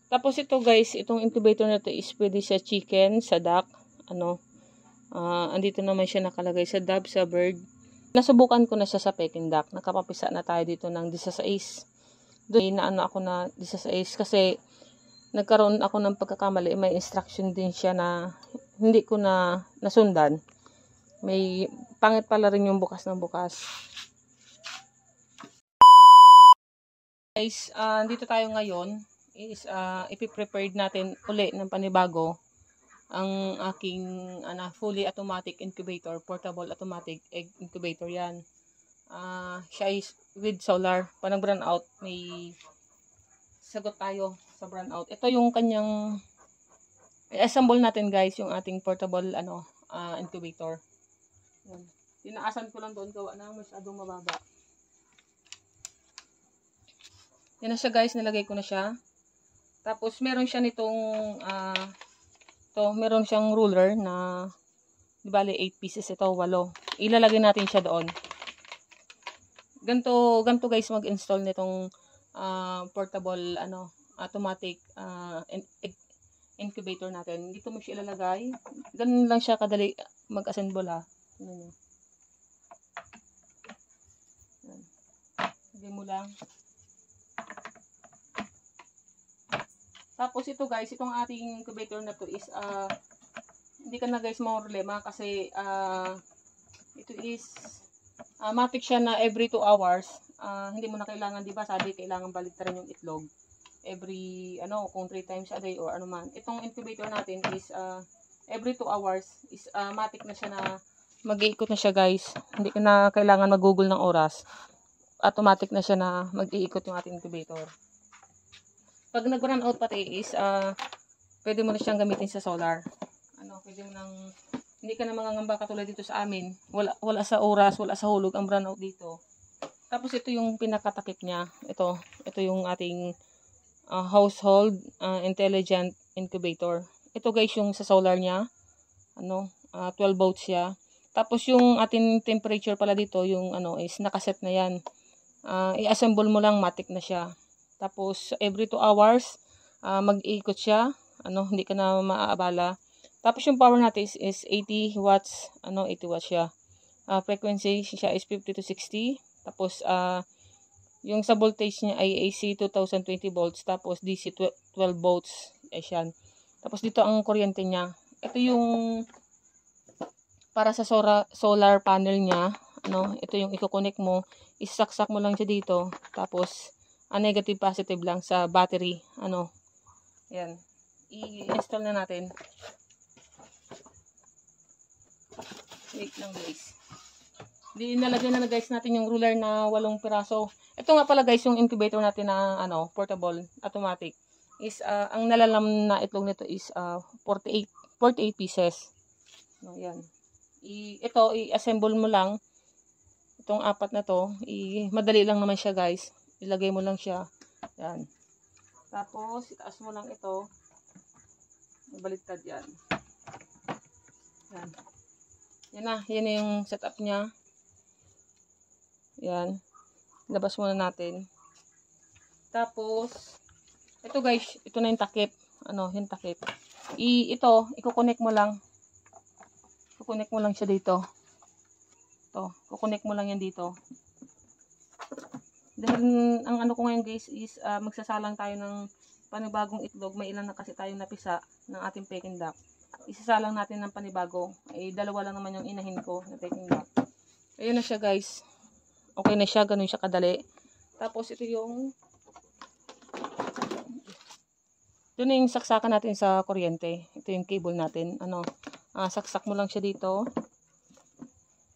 Tapos ito guys, itong incubator na to is pwede sa chicken, sa duck, andito naman siya nakalagay sa dove, sa bird. Nasubukan ko na siya sa Peking duck. Nakapapisa na tayo dito ng 16. Doon na ako na 16 kasi nagkaroon ako ng pagkakamali. May instruction din siya na hindi ko na nasundan. May pangit pala rin yung bukas ng bukas. Guys, dito tayo ngayon is ipiprepared natin uli ng panibago ang aking fully automatic incubator, portable automatic egg incubator yan. Siya is with solar. Pag nag-brown out, may sagot tayo sa brown out. Ito yung kanyang i-assemble natin guys, yung ating portable incubator. Yan. Tinaasan ko lang doon, gawa na masyadong mababa. Yan na siya guys, nilagay ko na siya. Tapos meron siya nitong meron siyang ruler na di bali 8 pieces ito, 8. Ilalagay natin siya doon. Ganto guys mag-install nitong portable automatic incubator natin. Dito mo siya ilalagay. Ganun lang siya kadali mag-assemble ha. Tingnan niyo. Lagay mo lang. Tapos ito guys, itong ating incubator na to is hindi ka na guys problema kasi ito is matic siya na every 2 hours. Hindi mo na kailangan, di ba? Sabi kailangan baliktaran yung itlog every kung 3 times a day or ano man. Itong incubator natin is every 2 hours is matic na siya na mag-iikot na siya guys. Hindi ka na kailangan mag-google ng oras. Automatic na siya na mag-iikot yung ating incubator. Pag nag-run out pati is, pwede mo na siyang gamitin sa solar. Pwede mo nang, hindi ka na mangangamba katulad dito sa amin. Wala sa oras, wala sa hulog ang run out dito. Tapos ito yung pinakatakip niya. Ito yung ating household intelligent incubator. Ito guys yung sa solar niya. 12 volts siya. Tapos yung ating temperature pala dito, yung is nakaset na yan. I-assemble mo lang, matic na siya. Tapos, every 2 hours, mag-iikot siya. Hindi ka na maaabala. Tapos, yung power natin is 80 watts. 80 watts siya. Frequency siya is 50 to 60. Tapos, yung sa voltage niya ay AC 2020 volts. Tapos, DC 12 volts. Ayan. Tapos, dito ang kuryente niya. Ito yung para sa solar panel niya. Ito yung i-connect mo. Isaksak mo lang siya dito. Tapos, negative positive lang sa battery. Yan. I-install na natin. Wait lang guys. Nalagay na guys natin yung ruler na 8 piraso. Ito nga pala guys yung incubator natin na portable, automatic. Is ang nalalam na itlog nito is 48 pieces. Yan. Ito i-assemble mo lang. Itong 4 na to, madali lang naman siya guys. Ilagay mo lang siya. Yan. Tapos, itaas mo lang ito. Baliktad yan. Yan. Yan na. Yan na yung setup niya. Yan. Labas muna natin. Tapos, ito guys, ito na yung takip. Yung takip. Ito, i-connect mo lang. I-connect mo lang siya dito. Ito, i-connect mo lang yan dito. Dahil ang ko ngayon guys is magsasalang tayo ng panibagong itlog. May ilan na kasi tayong napisa ng ating Peking duck. Isasalang natin ng panibago. 2 lang naman yung inahin ko na Peking duck. Ayun na siya guys. Okay na siya. Ganun siya kadali. Tapos ito yung saksakan natin sa kuryente. Ito yung cable natin. Saksak mo lang siya dito.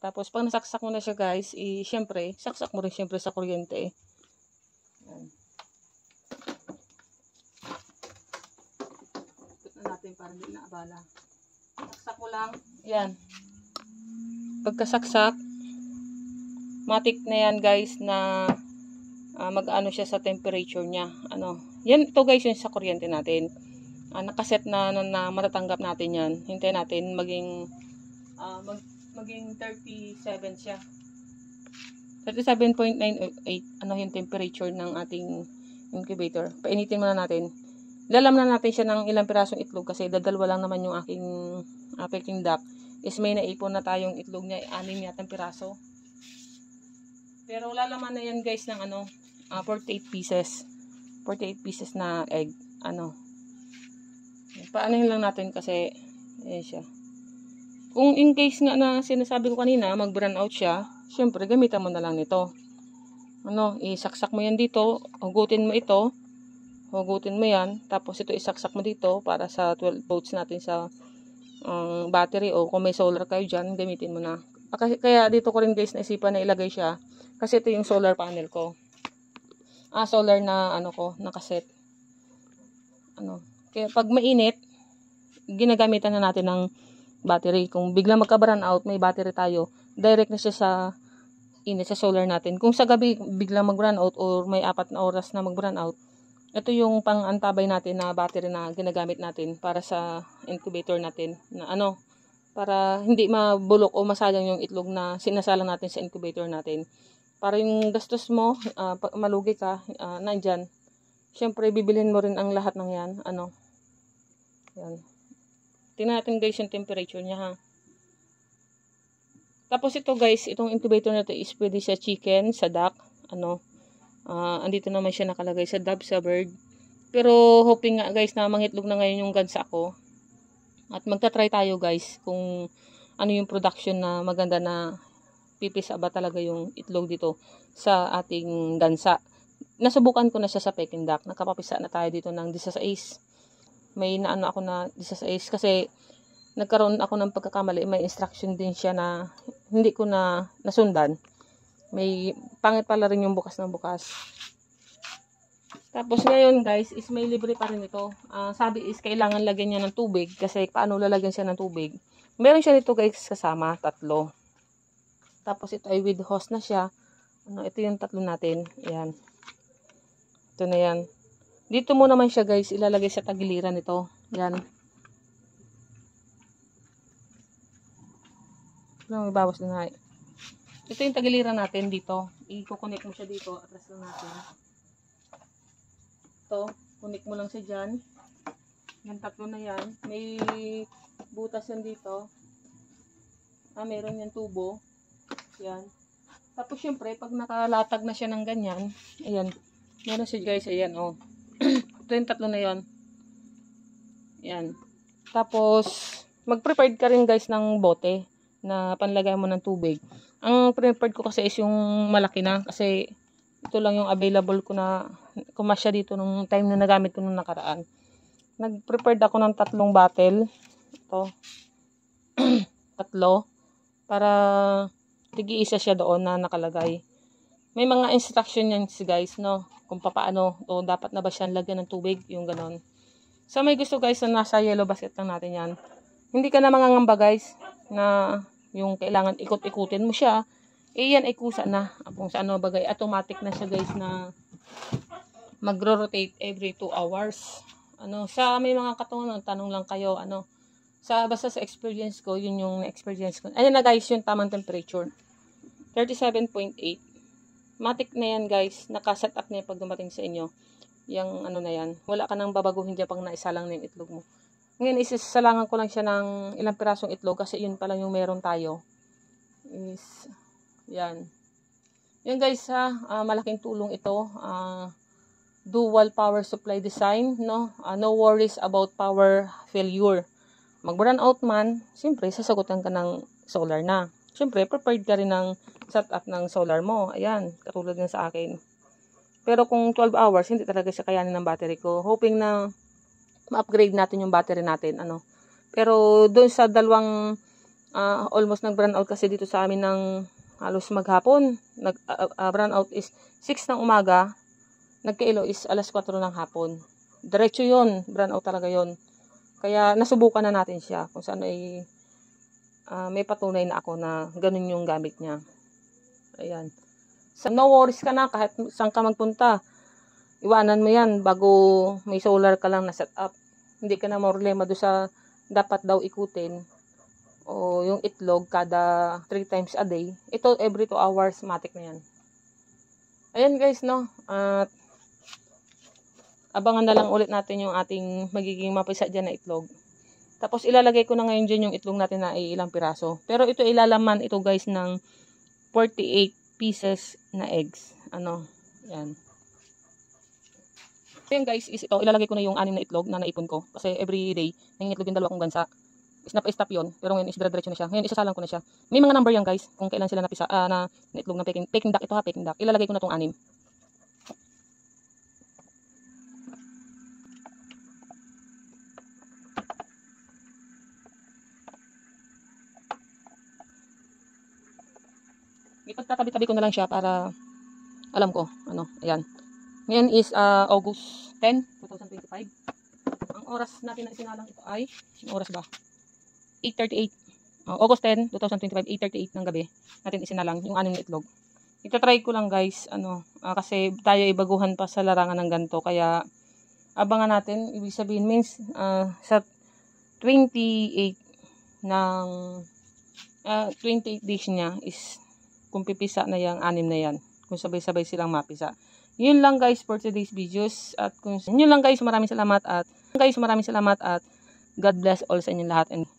Tapos, pag nasaksak mo na siya guys, syempre, saksak mo rin syempre sa kuryente. Yan. Ikot na natin para hindi naabala. Saksak mo lang. Yan. Pagkasaksak, matik na yan guys na mag-ano siya sa temperature niya. Yan, ito guys yung sa kuryente natin. Nakaset na matatanggap natin yan. Hintayin natin maging 37 siya. 37.988 yung temperature ng ating incubator. Painitin muna natin. Lalam na natin siya ng ilang pirasong itlog kasi dadalwa lang naman yung aking Peking duck. Is may naipon na tayong itlog niya, 6 yatang piraso. Pero lalaman na yan guys ng 48 pieces. 48 pieces na egg. Paanohin lang natin kasi siya. Kung in case nga na sinasabi ko kanina, mag-brown out siya, syempre gamitan mo na lang nito. Isaksak mo yan dito, hugutin mo ito, hugutin mo yan, tapos ito isaksak mo dito para sa 12 volts natin sa battery, o kung may solar kayo dyan, gamitin mo na. Kaya dito ko rin guys naisipan na ilagay siya kasi ito yung solar panel ko. Solar na na cassette. Kaya pag mainit, ginagamitan na natin ng battery. Kung biglang magka-brown out, may battery tayo, direct na siya sa init sa solar natin. Kung sa gabi biglang mag-brown out or may 4 na oras na mag-brown out, ito yung pang-antabay natin na battery na ginagamit natin para sa incubator natin na para hindi mabulok o masayang yung itlog na sinasalang natin sa incubator natin. Para yung gastos mo, malugi ka, nandyan. Siyempre, bibilhin mo rin ang lahat ng yan. Yan. Tingnan natin guys yung temperature niya ha. Tapos ito guys, itong incubator na ito is pwede sa chicken, sa duck, andito naman siya nakalagay sa dove, sa bird. Pero hoping nga guys na mangitlog na ngayon yung gansa ko. At magta-try tayo guys kung ano yung production na maganda na pipisa ba talaga yung itlog dito sa ating gansa. Nasubukan ko na siya sa Peking duck. Nakapapisa na tayo dito ng 16. May ako na 16 kasi nagkaroon ako ng pagkakamali. May instruction din siya na hindi ko na nasundan. May pangit pala rin yung bukas ng bukas. Tapos ngayon guys is may libre pa rin ito. Sabi is kailangan lagyan niya ng tubig kasi paano lalagyan siya ng tubig. Meron siya dito guys kasama 3. Tapos ito ay with hose na siya. Ito yung 3 natin. Ayan. Ito na yan. Dito mo naman siya guys ilalagay sa tagiliran nito. Yan. May bawas na. Ito yung tagiliran natin dito. I-connect mo siya dito. Atras lang natin. Ito. Connect mo lang siya dyan. Yan 3 na yan. May butas yan dito. Meron yan tubo. Yan. Tapos syempre, pag nakalatag na siya ng ganyan, ayan. Meron siya guys, ayan Ito yung 3 na yan. Ayan. Tapos, mag-prepared ka rin guys ng bote na panlagay mo ng tubig. Ang prepared ko kasi is yung malaki na kasi ito lang yung available ko na kumasya dito nung time na nagamit ko nung nakaraan. Nag-prepared ako ng 3 bottle. Ito. 3 para tigi-isa siya doon na nakalagay. May mga instruction yan guys, kung paano o dapat na ba siya lagyan ng tubig, yung ganon. So may gusto guys na nasa yellow basket lang natin yan. Hindi ka na mangangamba guys na yung kailangan ikot-ikutin mo siya. Yan ay kusa na. Kung sa bagay, automatic na siya guys na magro-rotate every 2 hours. Sa may mga katanungan, tanong lang kayo, basta sa experience ko, yun yung experience ko. Ayan na guys, yung tamang temperature. 37.8. Matik na yan guys. Nakaset up na yan pag dumating sa inyo. Yung na yan. Wala ka nang babaguhin dyan pag naisalang na yung itlog mo. Ngayon, isasalangan ko lang siya ng ilang pirasong itlog kasi yun pa lang yung meron tayo. Yan. Yan guys malaking tulong ito. Dual power supply design, no worries about power failure. Mag-brown out man, siyempre sasagutan ka ng solar na. Siyempre, prepared ka rin ng setup ng solar mo. Ayan, katulad din sa akin. Pero kung 12 hours, hindi talaga siya kayanin ng battery ko. Hoping na ma-upgrade natin yung battery natin. Pero doon sa 2, almost nag-brown out kasi dito sa amin ng halos maghapon. Brown out is 6 ng umaga. Nagkailo is alas 4 ng hapon. Diretso yun. Brown out talaga yun. Kaya nasubukan na natin siya. Kung saan ay may patunay na ako na ganun yung gamit niya. Ayan. So, no worries ka na kahit saan ka magpunta. Iwanan mo yan bago may solar ka lang na set up. Hindi ka na problema doon sa dapat daw ikutin. O yung itlog kada 3 times a day. Ito every 2 hours, matic na yan. Ayan guys, no. At abangan na lang ulit natin yung ating magiging mapisa dyan na itlog. Tapos ilalagay ko na ngayon dyan yung itlog natin na ilang piraso. Pero ito ilalaman ito guys ng 48 pieces na eggs. Ano, yan. Ayan guys, is ito, ilalagay ko na yung 6 na itlog na naipon ko. Kasi every day, nangingitlog yung 2 kong gansa. Napa-stop yun, pero ngayon is dire-diretso na siya. Ngayon isasalang ko na siya. May mga number yan guys, kung kailan sila napisa, na itlog ng Peking duck. Ito ha, Peking duck. Ilalagay ko na tong 6. Ipagtatabi-tabi ko na lang siya para alam ko, ano, ayan. Ngayon is August 10, 2025. Ang oras natin na isinalang ito ay, yung oras ba? 8:38. August 10, 2025, 8:38 ng gabi. Natin isinalang yung 6 na itlog. Ita-try ko lang guys, ano, kasi tayo ibaguhan pa sa larangan ng ganito. Kaya, abangan natin, ibig sabihin means, sa 28 ng, 28 days niya is, kung pipisa na yung 6 na yan. Kung sabay-sabay silang mapisa. Yun lang guys for today's videos. At kung yun lang guys, maraming salamat at God bless all sa inyong lahat. And